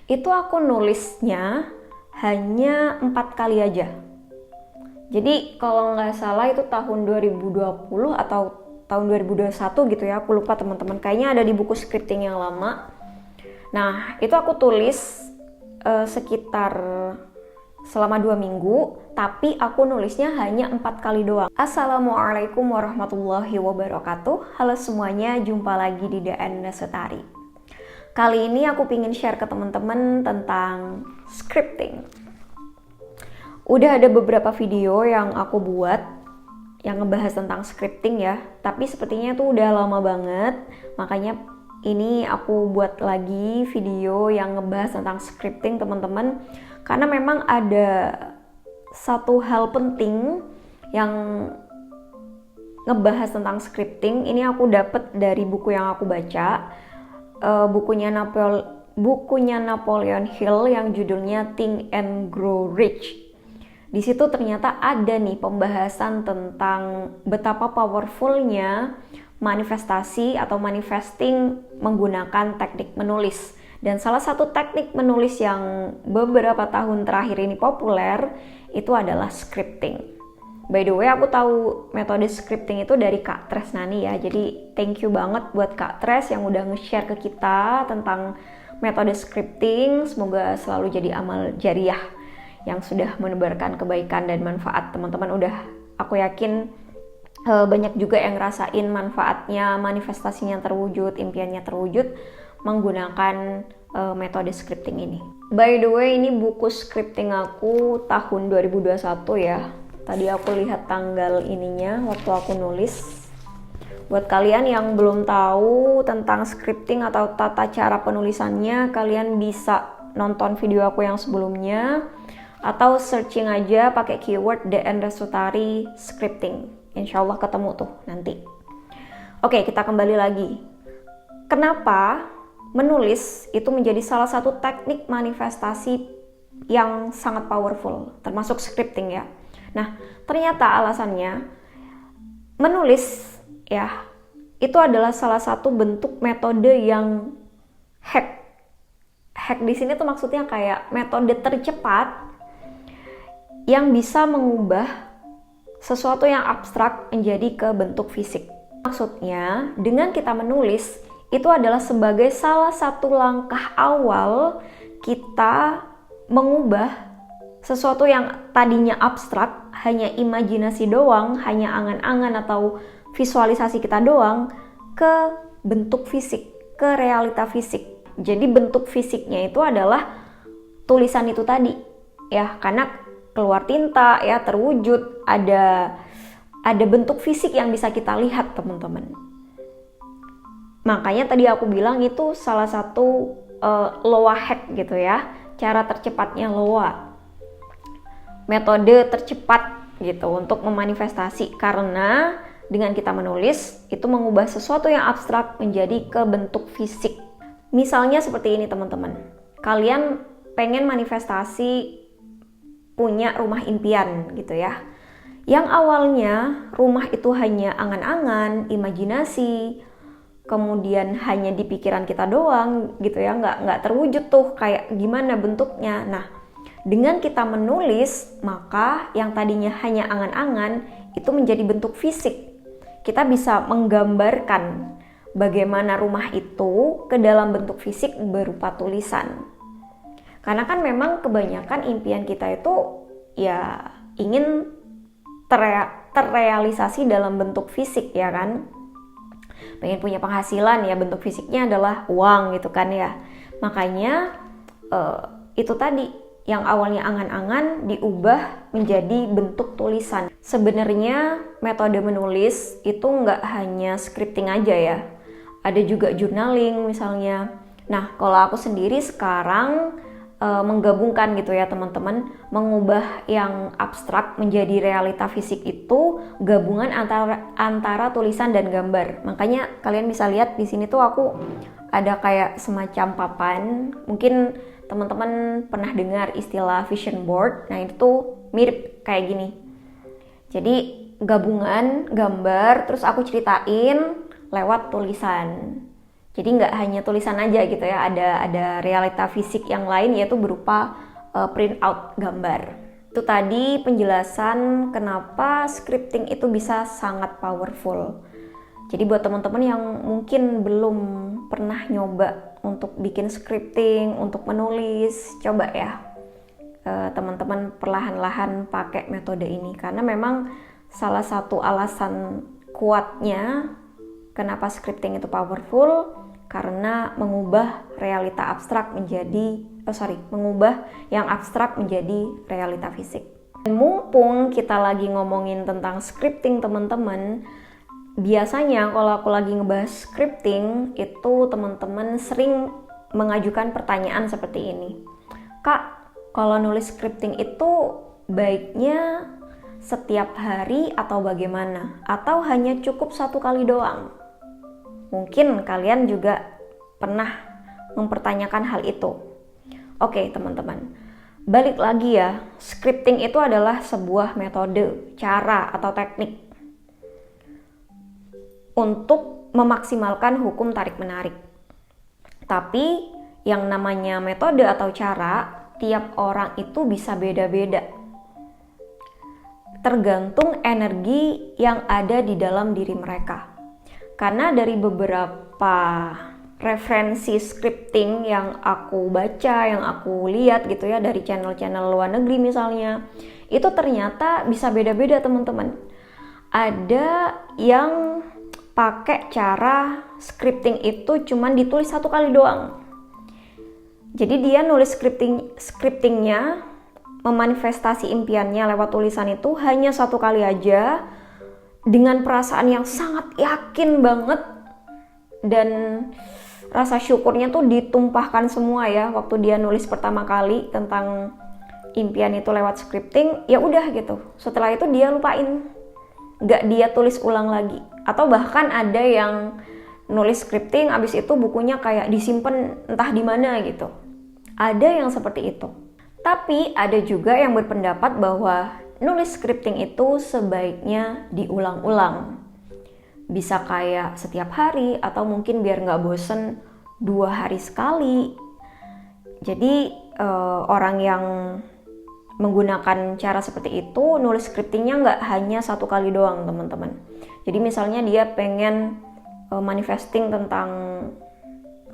itu aku nulisnya hanya 4 kali aja. Jadi kalau nggak salah itu tahun 2020 atau tahun 2021 gitu ya, aku lupa teman-teman. Kayaknya ada di buku scripting yang lama. Nah, itu aku tulis sekitar selama 2 minggu, tapi aku nulisnya hanya 4 kali doang. Assalamualaikum warahmatullahi wabarakatuh. Halo semuanya, jumpa lagi di DN Setari. Kali ini aku pingin share ke teman-teman tentang scripting. Udah ada beberapa video yang aku buat yang ngebahas tentang scripting ya, tapi sepertinya tuh udah lama banget, makanya ini aku buat lagi video yang ngebahas tentang scripting teman-teman, karena memang ada satu hal penting yang ngebahas tentang scripting. Ini aku dapet dari buku yang aku baca, bukunya Napoleon Hill yang judulnya Think and Grow Rich. Di situ ternyata ada nih pembahasan tentang betapa powerfulnya manifestasi atau manifesting menggunakan teknik menulis. Dan salah satu teknik menulis yang beberapa tahun terakhir ini populer itu adalah scripting. By the way, aku tahu metode scripting itu dari Kak Tres Nani ya. Jadi thank you banget buat Kak Tres yang udah nge-share ke kita tentang metode scripting. Semoga selalu jadi amal jariah yang sudah menebarkan kebaikan dan manfaat. Teman-teman aku yakin banyak juga yang ngerasain manfaatnya, manifestasinya terwujud, impiannya terwujud menggunakan metode scripting ini. By the way, ini buku scripting aku tahun 2021 ya. Tadi aku lihat tanggal ininya waktu aku nulis. Buat kalian yang belum tahu tentang scripting atau tata cara penulisannya, kalian bisa nonton video aku yang sebelumnya atau searching aja pakai keyword DN Resutari scripting. Insya Allah ketemu tuh nanti. Oke, kita kembali lagi. Kenapa menulis itu menjadi salah satu teknik manifestasi yang sangat powerful, termasuk scripting ya. Nah, ternyata alasannya menulis ya, itu adalah salah satu bentuk metode yang hack. Hack di sini tuh maksudnya kayak metode tercepat yang bisa mengubah sesuatu yang abstrak menjadi ke bentuk fisik. Maksudnya, dengan kita menulis, itu adalah sebagai salah satu langkah awal kita mengubah sesuatu yang tadinya abstrak, hanya imajinasi doang, hanya angan-angan atau visualisasi kita doang, ke bentuk fisik, ke realita fisik. Jadi bentuk fisiknya itu adalah tulisan itu tadi, ya, karena keluar tinta ya, terwujud, ada bentuk fisik yang bisa kita lihat teman-teman. Makanya tadi aku bilang itu salah satu LOA hack gitu ya, cara tercepatnya LOA, metode tercepat gitu untuk memanifestasi, karena dengan kita menulis itu mengubah sesuatu yang abstrak menjadi ke bentuk fisik. Misalnya seperti ini teman-teman, kalian pengen manifestasi punya rumah impian gitu ya, yang awalnya rumah itu hanya angan-angan, imajinasi, kemudian hanya di pikiran kita doang gitu ya, nggak terwujud tuh kayak gimana bentuknya. Nah, dengan kita menulis, maka yang tadinya hanya angan-angan itu menjadi bentuk fisik. Kita bisa menggambarkan bagaimana rumah itu ke dalam bentuk fisik berupa tulisan. Karena kan memang kebanyakan impian kita itu ya ingin terrealisasi dalam bentuk fisik ya kan. Pengen punya penghasilan ya, bentuk fisiknya adalah uang gitu kan ya. Makanya itu tadi, yang awalnya angan-angan diubah menjadi bentuk tulisan. Sebenarnya metode menulis itu nggak hanya scripting aja ya. Ada juga journaling misalnya. Nah, kalau aku sendiri sekarang menggabungkan gitu ya teman-teman, mengubah yang abstrak menjadi realita fisik itu gabungan antara tulisan dan gambar. Makanya kalian bisa lihat di sini tuh aku ada kayak semacam papan. Mungkin teman-teman pernah dengar istilah vision board. Nah, itu tuh mirip kayak gini. Jadi gabungan gambar terus aku ceritain lewat tulisan. Jadi nggak hanya tulisan aja gitu ya, ada realita fisik yang lain yaitu berupa print out gambar. Itu tadi penjelasan kenapa scripting itu bisa sangat powerful. Jadi buat teman-teman yang mungkin belum pernah nyoba untuk bikin scripting, untuk menulis, coba ya teman-teman perlahan-lahan pakai metode ini, karena memang salah satu alasan kuatnya kenapa scripting itu powerful karena mengubah realita abstrak menjadi mengubah yang abstrak menjadi realita fisik. Dan mumpung kita lagi ngomongin tentang scripting teman-teman, biasanya kalau aku lagi ngebahas scripting itu teman-teman sering mengajukan pertanyaan seperti ini. Kak, kalau nulis scripting itu baiknya setiap hari atau bagaimana? Atau hanya cukup satu kali doang? Mungkin kalian juga pernah mempertanyakan hal itu. Oke teman-teman, balik lagi ya, scripting itu adalah sebuah metode, cara atau teknik untuk memaksimalkan hukum tarik-menarik. Tapi yang namanya metode atau cara, tiap orang itu bisa beda-beda. Tergantung energi yang ada di dalam diri mereka. Karena dari beberapa referensi scripting yang aku baca, yang aku lihat gitu ya, dari channel-channel luar negeri misalnya, itu ternyata bisa beda-beda teman-teman. Ada yang pakai cara scripting itu cuman ditulis satu kali doang. Jadi dia nulis scriptingnya, memanifestasi impiannya lewat tulisan itu hanya satu kali aja, dengan perasaan yang sangat yakin banget, dan rasa syukurnya tuh ditumpahkan semua ya waktu dia nulis pertama kali tentang impian itu lewat scripting. Ya udah gitu, setelah itu dia lupain, gak dia tulis ulang lagi. Atau bahkan ada yang nulis scripting, abis itu bukunya kayak disimpan entah di mana gitu. Ada yang seperti itu. Tapi ada juga yang berpendapat bahwa nulis scripting itu sebaiknya diulang-ulang. Bisa kayak setiap hari, atau mungkin biar nggak bosen 2 hari sekali. Jadi orang yang menggunakan cara seperti itu, nulis scriptingnya nggak hanya satu kali doang teman-teman. Jadi misalnya dia pengen manifesting tentang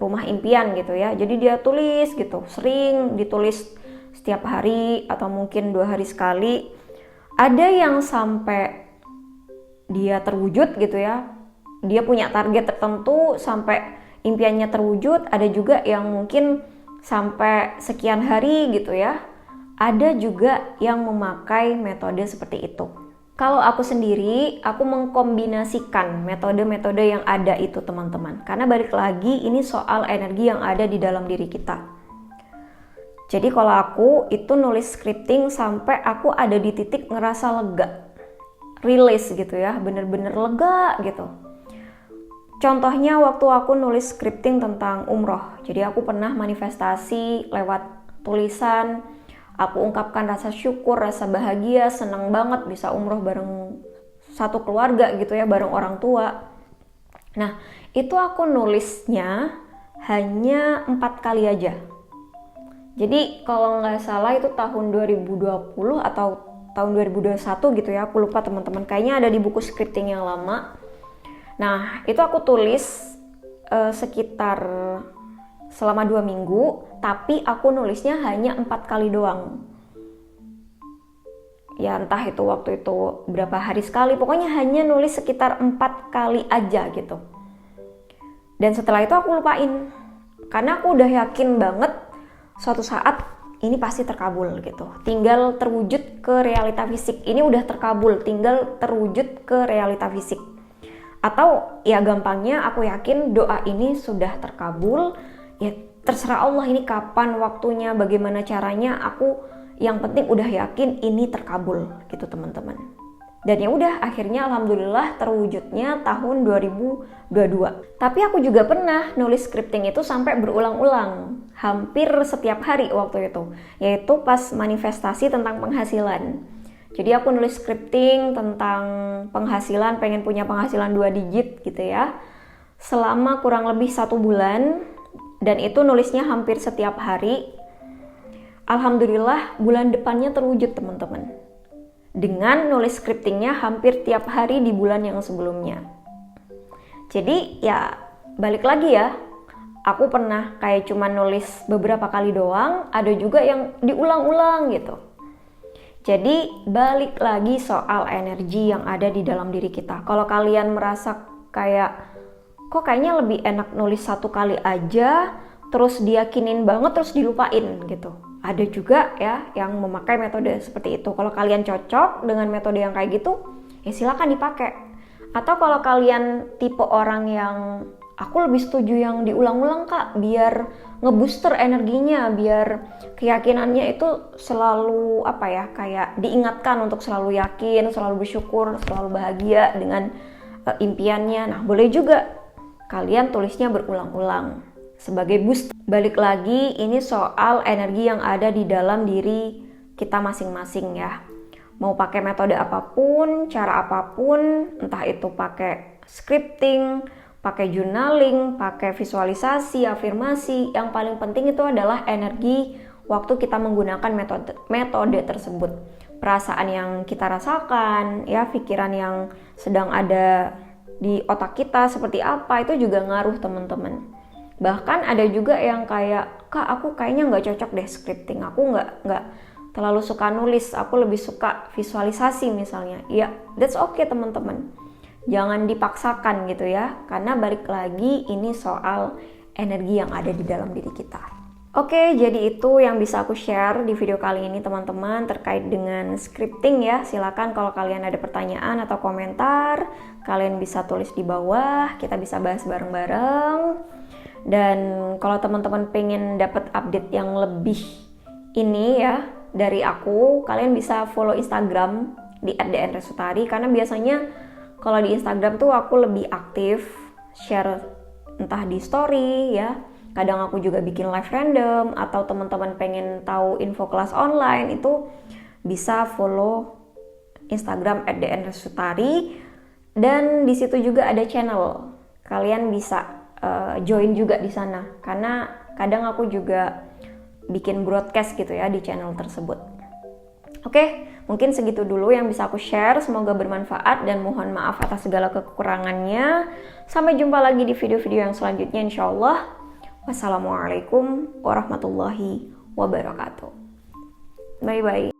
rumah impian gitu ya, jadi dia tulis gitu, sering ditulis setiap hari atau mungkin 2 hari sekali. Ada yang sampai dia terwujud gitu ya, dia punya target tertentu sampai impiannya terwujud. Ada juga yang mungkin sampai sekian hari gitu ya. Ada juga yang memakai metode seperti itu. Kalau aku sendiri, aku mengkombinasikan metode-metode yang ada itu teman-teman. Karena balik lagi, ini soal energi yang ada di dalam diri kita. Jadi kalau aku itu nulis scripting sampai aku ada di titik ngerasa lega. Release gitu ya, bener-bener lega gitu. Contohnya waktu aku nulis scripting tentang umroh. Jadi aku pernah manifestasi lewat tulisan. Aku ungkapkan rasa syukur, rasa bahagia, senang banget bisa umroh bareng satu keluarga gitu ya, bareng orang tua. Nah, itu aku nulisnya hanya 4 kali aja. Jadi kalau nggak salah itu tahun 2020 atau tahun 2021 gitu ya, aku lupa teman-teman. Kayaknya ada di buku scripting yang lama. Nah, itu aku tulis sekitar selama 2 minggu, tapi aku nulisnya hanya 4 kali doang. Ya entah itu waktu itu berapa hari sekali, pokoknya hanya nulis sekitar 4 kali aja gitu. Dan setelah itu aku lupain, karena aku udah yakin banget suatu saat ini pasti terkabul gitu. Tinggal terwujud ke realita fisik. Ini udah terkabul, tinggal terwujud ke realita fisik. Atau ya gampangnya aku yakin doa ini sudah terkabul. Ya terserah Allah ini kapan waktunya, bagaimana caranya, aku yang penting udah yakin ini terkabul gitu teman-teman. Dan ya udah akhirnya alhamdulillah terwujudnya tahun 2022. Tapi aku juga pernah nulis scripting itu sampai berulang-ulang, hampir setiap hari waktu itu, yaitu pas manifestasi tentang penghasilan. Jadi aku nulis scripting tentang penghasilan, pengen punya penghasilan 2 digit gitu ya. selama kurang lebih 1 bulan, dan itu nulisnya hampir setiap hari. Alhamdulillah bulan depannya terwujud teman-teman, dengan nulis scriptingnya hampir tiap hari di bulan yang sebelumnya. Jadi ya balik lagi ya, aku pernah kayak cuma nulis beberapa kali doang, ada juga yang diulang-ulang gitu. Jadi balik lagi soal energi yang ada di dalam diri kita. Kalau kalian merasa kayak kok kayaknya lebih enak nulis 1 kali aja, terus diyakinin banget terus dilupain gitu. Ada juga ya yang memakai metode seperti itu. Kalau kalian cocok dengan metode yang kayak gitu, ya silakan dipakai. Atau kalau kalian tipe orang yang aku lebih setuju yang diulang-ulang kak, biar ngebooster energinya, biar keyakinannya itu selalu kayak diingatkan untuk selalu yakin, selalu bersyukur, selalu bahagia dengan impiannya. Nah boleh juga kalian tulisnya berulang-ulang sebagai boost. Balik lagi, ini soal energi yang ada di dalam diri kita masing-masing ya. Mau pakai metode apapun, cara apapun, entah itu pakai scripting, pakai journaling, pakai visualisasi, afirmasi, yang paling penting itu adalah energi waktu kita menggunakan metode tersebut. Perasaan yang kita rasakan, ya, pikiran yang sedang ada di otak kita seperti apa, itu juga ngaruh teman-teman. Bahkan ada juga yang kayak, kak aku kayaknya nggak cocok deh scripting, aku nggak terlalu suka nulis, aku lebih suka visualisasi misalnya. Ya, that's okay teman-teman. Jangan dipaksakan gitu ya, karena balik lagi ini soal energi yang ada di dalam diri kita. Oke, jadi itu yang bisa aku share di video kali ini teman-teman terkait dengan scripting ya. Silakan kalau kalian ada pertanyaan atau komentar, kalian bisa tulis di bawah, kita bisa bahas bareng-bareng. Dan kalau teman-teman pengen dapat update yang lebih ini ya dari aku, kalian bisa follow Instagram di @dnresutari, karena biasanya kalau di Instagram tuh aku lebih aktif share entah di story ya, kadang aku juga bikin live random, atau teman-teman pengen tahu info kelas online itu bisa follow Instagram @dnresutari, dan di situ juga ada channel, kalian bisa join juga di sana, karena kadang aku juga bikin broadcast gitu ya di channel tersebut. Oke, mungkin segitu dulu yang bisa aku share. Semoga bermanfaat dan mohon maaf atas segala kekurangannya. Sampai jumpa lagi di video-video yang selanjutnya insyaallah. Wassalamualaikum warahmatullahi wabarakatuh. Bye-bye.